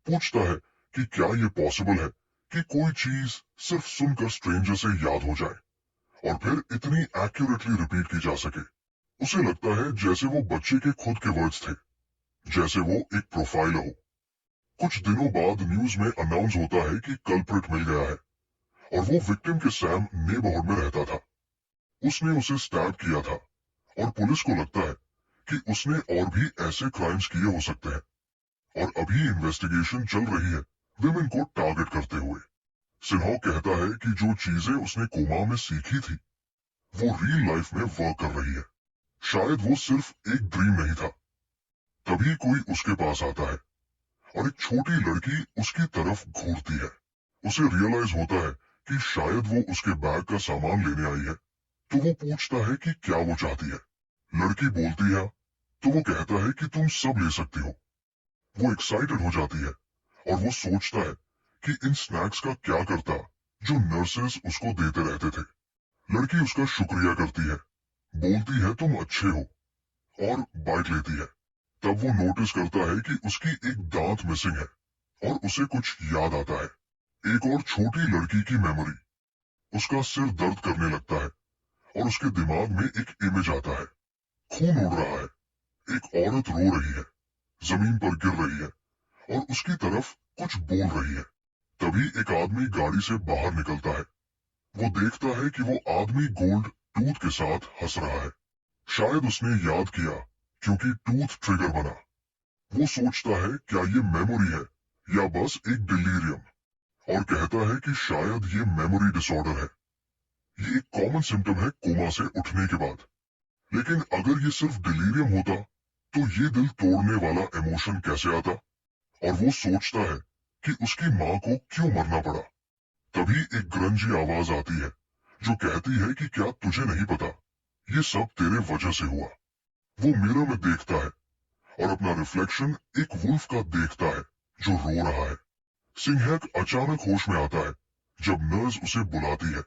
पूछता है कि क्या ये पॉसिबल है कि कोई चीज सिर्फ सुनकर स्ट्रेंजर से याद हो जाए और फिर इतनी एक्यूरेटली रिपीट की जा सके। उसे लगता है जैसे वो बच्चे के खुद के वर्ड्स थे, जैसे वो एक प्रोफाइलर हो। कुछ दिनों बाद न्यूज में अनाउंस होता है कि कल्प्रिट मिल गया है, और वो विक्टिम के सैम नेबरहुड में रहता था। उसने उसे स्टैब किया था, और पुलिस को लगता है कि उसने और भी ऐसे क्राइम्स किए हो सकते हैं, और अभी इन्वेस्टिगेशन चल रही है विमेन को टारगेट करते हुए। सिन्हो कहता है कि जो चीजें उसने कोमा में सीखी थी वो रियल लाइफ में वर्क कर रही है। शायद वो सिर्फ एक ड्रीम नहीं था। तभी कोई उसके पास आता है और एक छोटी लड़की उसकी तरफ घूरती है। उसे रियलाइज होता है कि शायद वो उसके बैग का सामान लेने आई है, तो वो पूछता है कि क्या वो चाहती है। लड़की बोलती है तो वो कहता है कि तुम सब ले सकती हो। वो एक्साइटेड हो जाती है और वो सोचता है कि इन स्नैक्स का क्या करता जो नर्सेस उसको देते रहते थे। लड़की उसका शुक्रिया करती है, बोलती है तुम अच्छे हो, और बाइट लेती है। तब वो नोटिस करता है कि उसकी एक दांत मिसिंग है, और उसे कुछ याद आता है। एक और छोटी लड़की की मेमोरी। उसका सिर दर्द करने लगता है और उसके दिमाग में एक इमेज आता है। खून उड़ रहा है, एक औरत रो रही है, जमीन पर गिर रही है और उसकी तरफ कुछ बोल रही है। तभी एक आदमी गाड़ी से बाहर निकलता है। वो देखता है कि वो आदमी गोल्ड टूथ के साथ हंस रहा है। शायद उसने याद किया क्योंकि टूथ ट्रिगर बना। वो सोचता है क्या ये मेमोरी है या बस एक डिलीरियम, और कहता है कि शायद ये मेमोरी डिसऑर्डर है। ये एक कॉमन सिम्टम है कोमा से उठने के बाद। लेकिन अगर ये सिर्फ डिलीरियम होता तो ये दिल तोड़ने वाला इमोशन कैसे आता? और वो सोचता है कि उसकी माँ को क्यों मरना पड़ा। तभी एक ग्रंजी आवाज आती है जो कहती है कि क्या तुझे नहीं पता, ये सब तेरे वजह से हुआ। वो मिरर में देखता है और अपना रिफ्लेक्शन एक वुल्फ का देखता है जो रो रहा है। सिंहक अचानक होश में आता है जब नर्स उसे बुलाती है।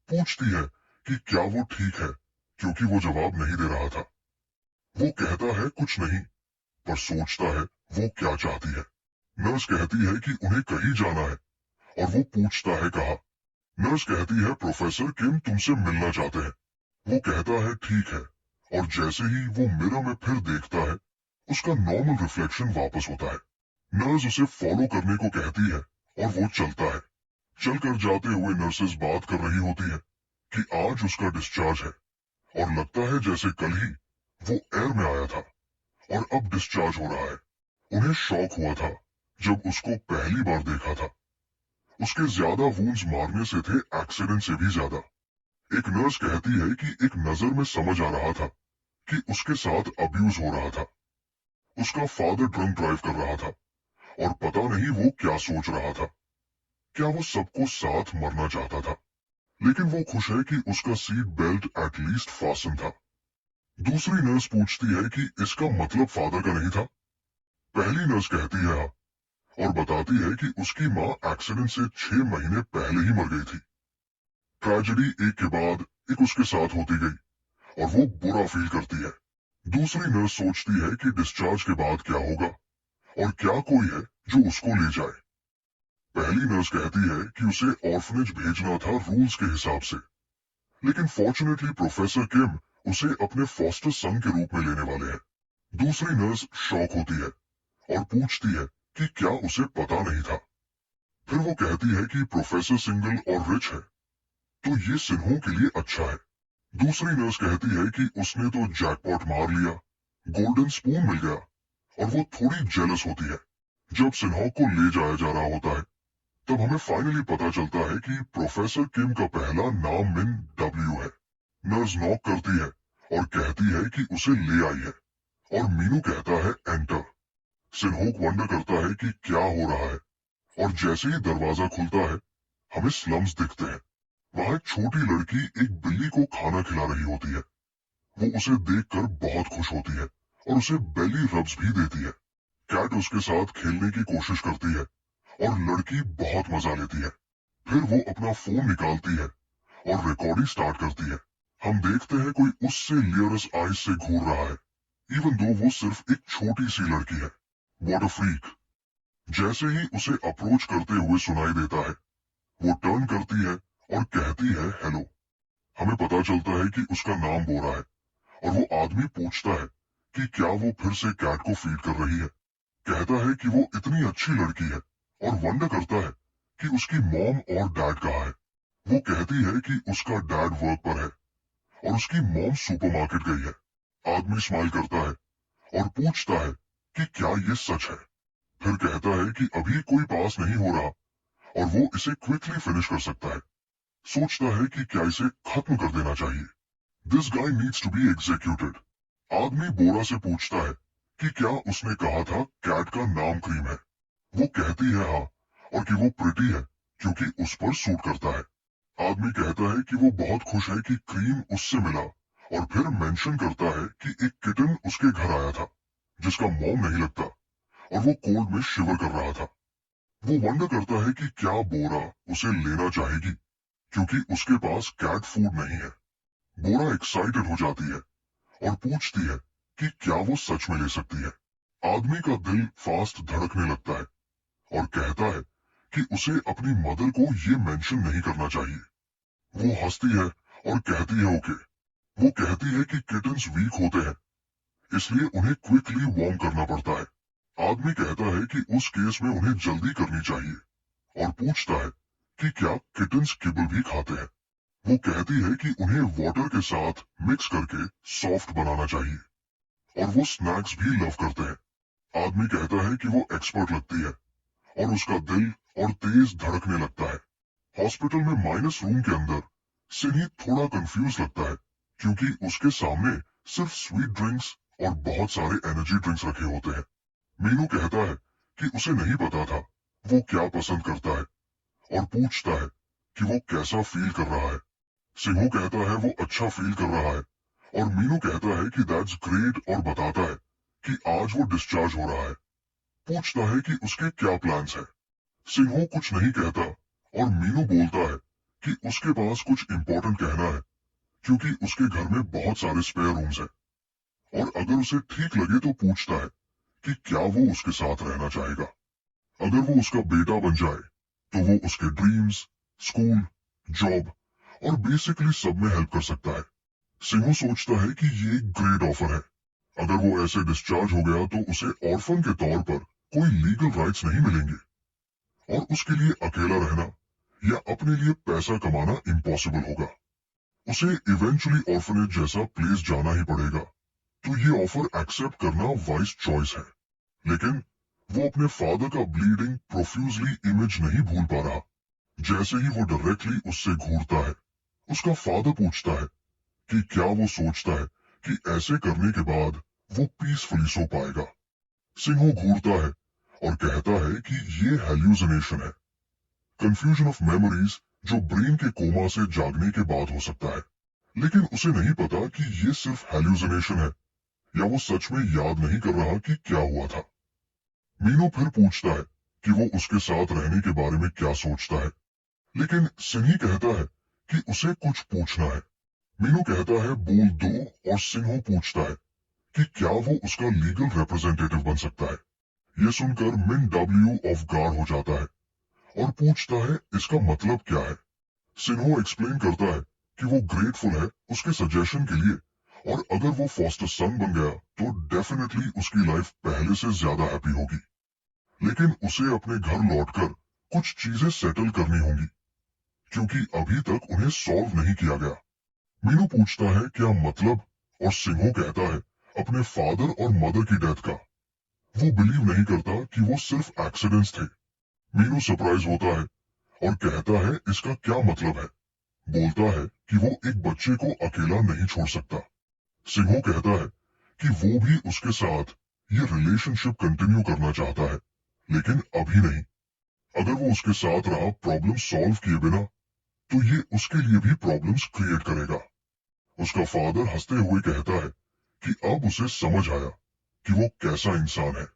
पूछती है कि क्या वो ठीक है, क्योंकि वो जवाब नहीं दे रहा था। वो कहता है कुछ नहीं, पर सोचता है वो क्या चाहती है। नर्स कहती है कि उन्हें कहीं जाना है, और वो पूछता है कहाँ। नर्स कहती है प्रोफेसर किम तुमसे मिलना चाहते हैं। वो कहता है ठीक है, और जैसे ही वो मिरर में फिर देखता है उसका नॉर्मल रिफ्लेक्शन वापस होता है। नर्स उसे फॉलो करने को कहती है और वो चलता है। चलकर जाते हुए नर्सेस बात कर रही होती है कि आज उसका डिस्चार्ज है, और लगता है जैसे कल ही वो एयर में आया था और अब डिस्चार्ज हो रहा है। उन्हें शॉक हुआ था जब उसको पहली बार देखा था। उसके ज्यादा वूंड्स मारने से थे एक्सीडेंट से भी ज्यादा। एक नर्स कहती है कि एक नजर में समझ आ रहा था कि उसके साथ अब्यूज हो रहा था। उसका फादर ड्रंक ड्राइव कर रहा था और पता नहीं वो क्या सोच रहा था क्या वो सबको साथ मरना चाहता था, लेकिन वो खुश है कि उसका सीट बेल्ट एटलीस्ट फासन था। दूसरी नर्स पूछती है कि इसका मतलब फादर का नहीं था। पहली नर्स कहती है हाँ, और बताती है कि उसकी माँ एक्सीडेंट से 6 महीने पहले ही मर गई थी। ट्रेजेडी एक के बाद एक उसके साथ होती गई और वो बुरा फील करती है। दूसरी नर्स सोचती है कि डिस्चार्ज के बाद क्या होगा और क्या कोई है जो उसको ले जाए। पहली नर्स कहती है कि उसे ऑर्फनेज भेजना था रूल्स के हिसाब से, लेकिन फॉर्चुनेटली प्रोफेसर किम उसे अपने फॉस्टर सन के रूप में लेने वाले हैं। दूसरी नर्स शॉक होती है और पूछती है कि क्या उसे पता नहीं था। फिर वो कहती है कि प्रोफेसर सिंगल और रिच है, तो ये सिन्हों के लिए अच्छा है। दूसरी नर्स कहती है कि उसने तो जैकपॉट मार लिया, गोल्डन स्पून मिल गया, और वो थोड़ी जेलस होती है। जब सिन्हों को ले जाया जा रहा होता है, तब हमें फाइनली पता चलता है कि प्रोफेसर किम का पहला नाम मिन डब्ल्यू है। नर्स नॉक करती है और कहती है कि उसे ले आई है, और मीनू कहता है एंटर। सिन्होक वंडर करता है कि क्या हो रहा है, और जैसे ही दरवाजा खुलता है, हमें स्लम्स दिखते हैं। वहां एक छोटी लड़की एक बिल्ली को खाना खिला रही होती है। वो उसे देखकर बहुत खुश होती है और उसे बेली रब्स भी देती है। कैट उसके साथ खेलने की कोशिश करती है और लड़की बहुत मजा लेती है। फिर वो अपना फोन निकालती है और रिकॉर्डिंग स्टार्ट करती है। हम देखते हैं कोई उससे लियरस आइज से घूर रहा है, इवन दो वो सिर्फ एक छोटी सी लड़की है। What a freak. जैसे ही उसे अप्रोच करते हुए सुनाई देता है, वो टर्न करती है और कहती है हेलो। हमें पता चलता है कि उसका नाम बोरा है, और वो आदमी पूछता है कि क्या वो फिर से कैट को फीड कर रही है। कहता है कि वो इतनी अच्छी लड़की है, और वंडर करता है कि उसकी मॉम और डैड कहाँ है। वो कहती है कि उसका डैड वर्क पर है और उसकी मॉम सुपरमार्केट गई है। आदमी स्माइल करता है और पूछता है कि क्या ये सच है। फिर कहता है कि अभी कोई पास नहीं हो रहा और वो इसे क्विकली फिनिश कर सकता है। सोचता है कि क्या इसे खत्म कर देना चाहिए। This guy needs to be executed. आदमी बोरा से पूछता है कि क्या उसने कहा था कैट का नाम क्रीम है। वो कहती है हाँ, और कि वो प्रिटी है क्योंकि उस पर सूट करता है। आदमी कहता है कि वो बहुत खुश है कि क्रीम उससे मिला, और फिर मेंशन करता है कि एक किटन उसके घर आया था जिसका मॉम नहीं लगता, और वो कोल्ड में शिवर कर रहा था। वो वंडर करता है कि क्या बोरा उसे लेना चाहेगी क्योंकि उसके पास कैट फूड नहीं है। बोरा एक्साइटेड हो जाती है और पूछती है कि क्या वो सच में ले सकती है। आदमी का दिल फास्ट धड़कने लगता है और कहता है कि उसे अपनी मदर को ये मेंशन नहीं करना चाहिए। वो हंसती है और कहती है ओके। वो कहती है कि किटन्स वीक होते हैं, इसलिए उन्हें क्विकली वार्म करना पड़ता है। आदमी कहता है कि उस केस में उन्हें जल्दी करनी चाहिए और पूछता है कि क्या किटन्स किबल भी खाते हैं। वो कहती है कि उन्हें वाटर के साथ मिक्स करके सॉफ्ट बनाना चाहिए और वो स्नैक्स भी लव करते हैं। आदमी कहता है कि वो एक्सपर्ट लगती है और उसका दिल और तेज धड़कने लगता है। हॉस्पिटल में माइनस रूम के अंदर सिन्ही थोड़ा कंफ्यूज लगता है क्योंकि उसके सामने सिर्फ स्वीट ड्रिंक्स और बहुत सारे एनर्जी ड्रिंक्स रखे होते हैं। मीनू कहता है कि उसे नहीं पता था वो क्या पसंद करता है और पूछता है कि वो कैसा फील कर रहा है। सिंहो कहता है वो अच्छा फील कर रहा है, और मीनू कहता है कि दैट्स ग्रेट और बताता है कि आज वो डिस्चार्ज हो रहा है। पूछता है कि उसके क्या प्लान्स है। सिंहो कुछ नहीं कहता और मीनू बोलता है कि उसके पास कुछ इंपॉर्टेंट कहना है क्योंकि उसके घर में बहुत सारे स्पेयर रूम्स हैं, और अगर उसे ठीक लगे तो पूछता है कि क्या वो उसके साथ रहना चाहेगा। अगर वो उसका बेटा बन जाए तो वो उसके ड्रीम्स, स्कूल, जॉब और बेसिकली सब में हेल्प कर सकता है। सिंहो सोचता है कि ये एक ग्रेट ऑफर है। अगर वो ऐसे डिस्चार्ज हो गया तो उसे ऑर्फन के तौर पर कोई लीगल राइट्स नहीं मिलेंगे, और उसके लिए अकेला रहना या अपने लिए पैसा कमाना इम्पॉसिबल होगा। उसे इवेंचुअली ऑर्फनेज जैसा प्लेस जाना ही पड़ेगा। तो ये ऑफर एक्सेप्ट करना वाइज चॉइस है, लेकिन वो अपने फादर का ब्लीडिंग प्रोफ्यूजली इमेज नहीं भूल पा रहा। जैसे ही वो डायरेक्टली उससे घूरता है, उसका फादर पूछता है कि क्या वो सोचता है कि ऐसे करने के बाद वो पीसफुली सो पाएगा। सिंहो घूरता है और कहता है कि ये हेल्यूसिनेशन है। कंफ्यूजन ऑफ मेमोरीज जो ब्रेन के कोमा से जागने के बाद हो सकता है, लेकिन उसे नहीं पता कि ये सिर्फ हैल्यूसिनेशन है या वो सच में याद नहीं कर रहा कि क्या हुआ था। मीनू फिर पूछता है कि वो उसके साथ रहने के बारे में क्या सोचता है, लेकिन सिन्ही कहता है कि उसे कुछ पूछना है। मीनू कहता है बोल दो, और सिन्हो पूछता है कि क्या वो उसका लीगल रिप्रेजेंटेटिव बन सकता है। ये सुनकर मिन डब्ल्यू ऑफ गार्ड हो जाता है और पूछता है इसका मतलब क्या है। सिन्हो एक्सप्लेन करता है कि वो ग्रेटफुल है उसके सजेशन के लिए, और अगर वो फॉस्टर सन बन गया तो डेफिनेटली उसकी लाइफ पहले से ज्यादा हैप्पी होगी, लेकिन उसे अपने घर लौटकर कुछ चीजें सेटल करनी होंगी क्योंकि अभी तक उन्हें सॉल्व नहीं किया गया। मीनू पूछता है क्या मतलब, और सिन्हो कहता है अपने फादर और मदर की डेथ का। वो बिलीव नहीं करता कि वो सिर्फ एक्सीडेंट्स थे। मीनू सरप्राइज होता है और कहता है इसका क्या मतलब है। बोलता है कि वो एक बच्चे को अकेला नहीं छोड़ सकता। सिन्हो कहता है कि वो भी उसके साथ ये रिलेशनशिप कंटिन्यू करना चाहता है, लेकिन अभी नहीं। अगर वो उसके साथ रहा प्रॉब्लम सॉल्व किए बिना, तो ये उसके लिए भी प्रॉब्लम्स क्रिएट करेगा। उसका फादर हंसते हुए कहता है कि अब उसे समझ आया कि वो कैसा इंसान है,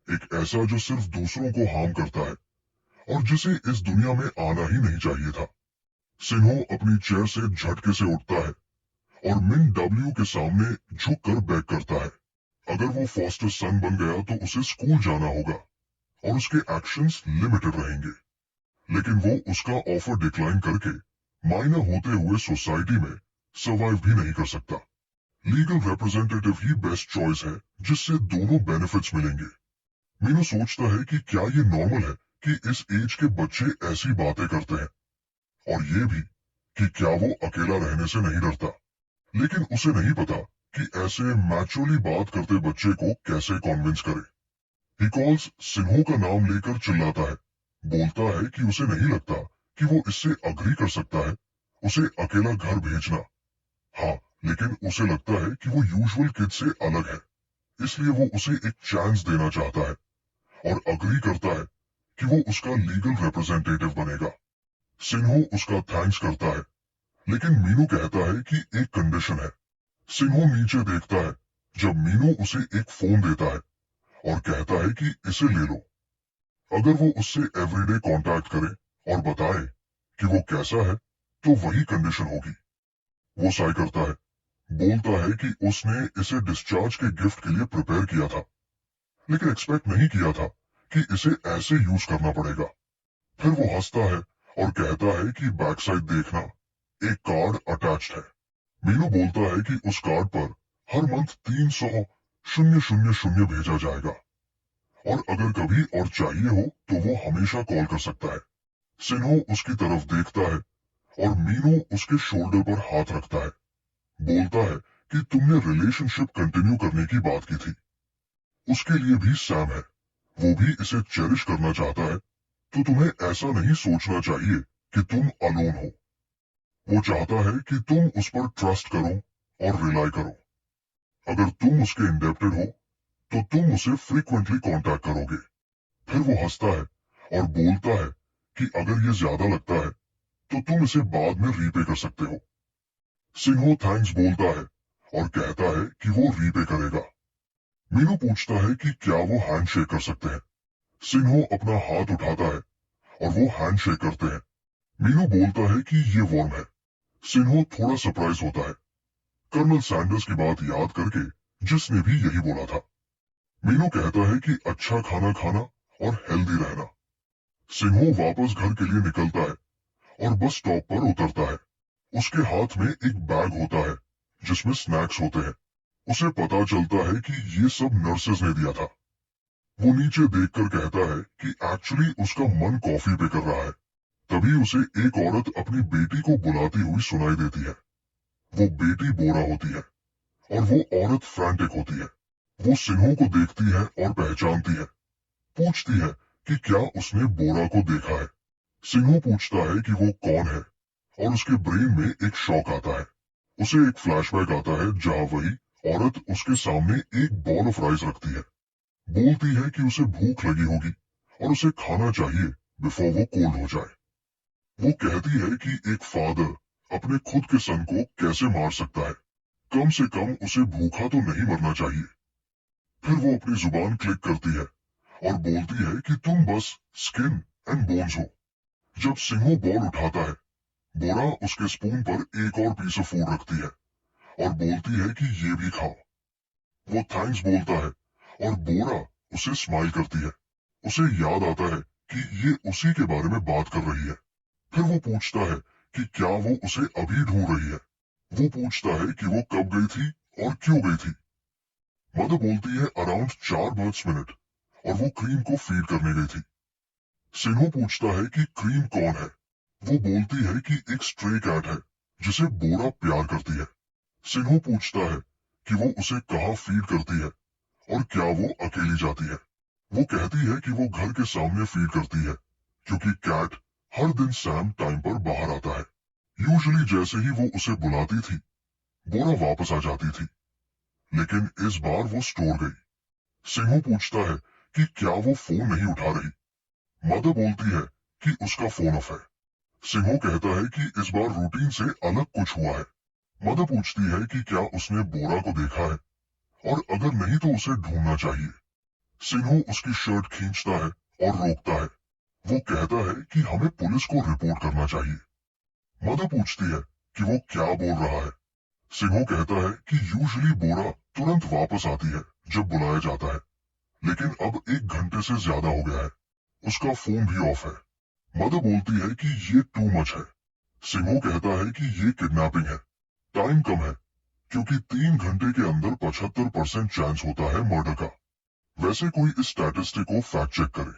एक ऐसा जो सिर्फ दूसरों को हार्म करता है और जिसे इस दुनिया में आना ही नहीं चाहिए था। सिन्हो अपनी चेयर से झटके से उठता है और मिन डब्ल्यू के सामने झुक कर बैक करता है। अगर वो फॉस्टर सन बन गया तो उसे स्कूल जाना होगा और उसके एक्शंस लिमिटेड रहेंगे, लेकिन वो उसका ऑफर डिक्लाइन करके माइनर होते हुए सोसाइटी में सर्वाइव भी नहीं कर सकता। लीगल रिप्रेजेंटेटिव ही बेस्ट चॉइस है जिससे दोनों बेनिफिट्स मिलेंगे। मीनू सोचता है कि क्या ये नॉर्मल है कि इस एज के बच्चे ऐसी बातें करते हैं, और ये भी कि क्या वो अकेला रहने से नहीं डरता, लेकिन उसे नहीं पता कि ऐसे मैचुअली बात करते बच्चे को कैसे कॉन्विंस करे। ही कॉल्स सिन्हो का नाम लेकर चिल्लाता है, बोलता है कि उसे नहीं लगता कि वो इससे अग्री कर सकता है उसे अकेला घर भेजना। हाँ, लेकिन उसे लगता है कि वो यूजुअल किड से अलग है, इसलिए वो उसे एक चांस देना चाहता है और अग्री करता है कि वो उसका लीगल रिप्रेजेंटेटिव बनेगा। सिन्हो उसका थैंक्स करता है, लेकिन मीनू कहता है कि एक कंडीशन है। सिन्हो नीचे देखता है जब मीनू उसे एक फोन देता है और कहता है कि इसे ले लो। अगर वो उससे एवरीडे कांटेक्ट करे और बताए कि वो कैसा है, तो वही कंडीशन होगी। वो साइ करता है, बोलता है कि उसने इसे डिस्चार्ज के गिफ्ट के लिए प्रिपेयर किया था, लेकिन एक्सपेक्ट नहीं किया था कि इसे ऐसे यूज करना पड़ेगा। फिर वो हंसता है और कहता है कि बैक साइड देखना, एक कार्ड अटैच्ड है। मीनू बोलता है कि उस कार्ड पर हर मंथ 300,000 भेजा जाएगा, और अगर कभी और चाहिए हो तो वो हमेशा कॉल कर सकता है। सिन्हो उसकी तरफ देखता है और मीनू उसके शोल्डर पर हाथ रखता है। बोलता है कि तुमने रिलेशनशिप कंटिन्यू करने की बात की थी, उसके लिए भी सैम है, वो भी इसे चेरिश करना चाहता है, तो तुम्हें ऐसा नहीं सोचना चाहिए कि तुम अलोन हो। वो चाहता है कि तुम उस पर ट्रस्ट करो और रिलाई करो। अगर तुम उसके इंडेप्टेड हो तो तुम उसे फ्रीक्वेंटली कांटेक्ट करोगे। फिर वो हंसता है और बोलता है कि अगर ये ज्यादा लगता है तो तुम इसे बाद में रीपे कर सकते हो। सिन्हो थैंक्स बोलता है और कहता है कि वो रीपे करेगा। मीनू पूछता है कि क्या वो हैंडशेक कर सकते हैं। सिन्हो अपना हाथ उठाता है और वो हैंडशेक करते हैं। मीनू बोलता है कि ये वार्म है। सिन्हो थोड़ा सरप्राइज होता है, कर्नल सैंडर्स की बात याद करके, जिसने भी यही बोला था। मीनू कहता है कि अच्छा खाना खाना और हेल्दी रहना। सिन्हो वापस घर के लिए निकलता है और बस स्टॉप पर उतरता है। उसके हाथ में एक बैग होता है जिसमें स्नैक्स होते हैं। उसे पता चलता है कि ये सब नर्सेज ने दिया था। वो नीचे देखकर कहता है कि एक्चुअली उसका मन कॉफी पे कर रहा है। तभी उसे एक औरत अपनी बेटी को बुलाती हुई सुनाई देती है। वो बेटी बोरा होती है और वो औरत फ्रैंटिक होती है। वो सिन्हो को देखती है और पहचानती है। पूछती है कि क्या उसने बोरा को देखा है। सिन्हो पूछता है कि वो कौन है, और उसके ब्रेन में एक शॉक आता है। उसे एक फ्लैशबैक आता है जहां वही औरत उसके सामने एक बॉल ऑफ राइस रखती है। बोलती है कि उसे भूख लगी होगी और उसे खाना चाहिए, लेकिन वो उसके सामने नहीं रखती। सिन्हो पूछता है कि क्या वो हैंडशेक कर सकते हैं। सिन्हो कहता है कि हाँ, बिफोर वो कोल्ड हो जाए। वो कहती है कि एक फादर अपने खुद के सन को कैसे मार सकता है, कम से कम उसे भूखा तो नहीं मरना चाहिए। फिर वो अपनी जुबान क्लिक करती है और बोलती है कि तुम बस स्किन एंड बोन्स हो। जब सिंहो बॉल उठाता है, बोरा उसके स्पून पर एक और पीस ऑफ फूड रखती है और बोलती है कि ये भी खाओ। वो थैंक्स बोलता है और बोरा उसे स्माइल करती है। उसे याद आता है कि ये उसी के बारे में बात कर रही है। फिर वो पूछता है कि क्या वो उसे अभी ढूंढ रही है। वो पूछता है कि वो कब गई थी और क्यों गई थी। मदर बोलती है अराउंड 4 मिनट और वो क्रीम को फीड करने गई थी। सिन्हो पूछता है कि क्रीम कौन है। वो बोलती है कि एक स्ट्रे कैट है जिसे बोरा प्यार करती है। सिन्हो पूछता है कि वो उसे कहाँ फीड करती है और क्या वो अकेली जाती है। वो कहती है कि वो घर के सामने फीड करती है क्योंकि कैट हर दिन सैम टाइम पर बाहर आता है। यूजुअली जैसे ही वो उसे बुलाती थी, बोरा वापस आ जाती थी, लेकिन इस बार वो स्टोर गई। सिंहो पूछता है कि क्या वो फोन नहीं उठा रही। मदर बोलती है कि उसका फोन ऑफ है। सिंहो कहता है कि इस बार रूटीन से अलग कुछ हुआ है। मदर पूछती है कि क्या उसने बोरा को देखा है और अगर नहीं तो उसे ढूंढना चाहिए। सिंहो उसकी शर्ट खींचता है और रोकता है। वो कहता है कि हमें पुलिस को रिपोर्ट करना चाहिए। मदर पूछती है कि वो क्या बोल रहा है। सिंहो कहता है कि यूजुअली बोरा तुरंत वापस आती है जब बुलाया जाता है, लेकिन अब 1 घंटे से ज्यादा हो गया है। उसका फोन भी ऑफ है। मदर बोलती है कि ये टू मच है। सिंहो कहता है कि ये किडनैपिंग है। टाइम कम है क्योंकि 3 घंटे के अंदर 75% चांस होता है मर्डर का। वैसे कोई इस स्टैटिस्टिक को फैक्ट चेक करे।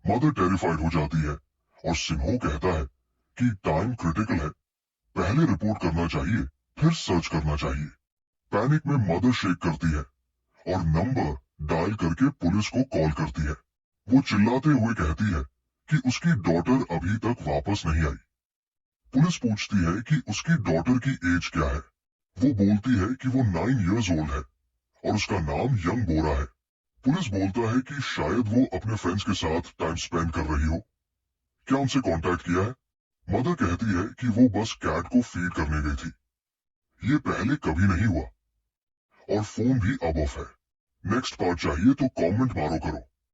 मदर टेरिफाइड हो जाती है और सिंहो कहता है कि टाइम क्रिटिकल है, पहले रिपोर्ट करना चाहिए, फिर सर्च करना चाहिए। पैनिक में मदर शेक करती है और नंबर डायल करके पुलिस को कॉल करती है। वो चिल्लाते हुए कहती है कि उसकी डॉटर अभी तक वापस नहीं आई। पुलिस पूछती है कि उसकी डॉटर की एज क्या है। वो बोलती है कि वो 9 years ओल्ड है और उसका नाम यंग बोरा है। पुलिस बोलता है कि शायद वो अपने फ्रेंड्स के साथ टाइम स्पेंड कर रही हो। क्या उनसे कांटेक्ट किया है? मदर कहती है कि वो बस कैट को फीड करने गई थी। ये पहले कभी नहीं हुआ और फोन भी अब ऑफ है। नेक्स्ट पार्ट चाहिए तो कमेंट मारो करो।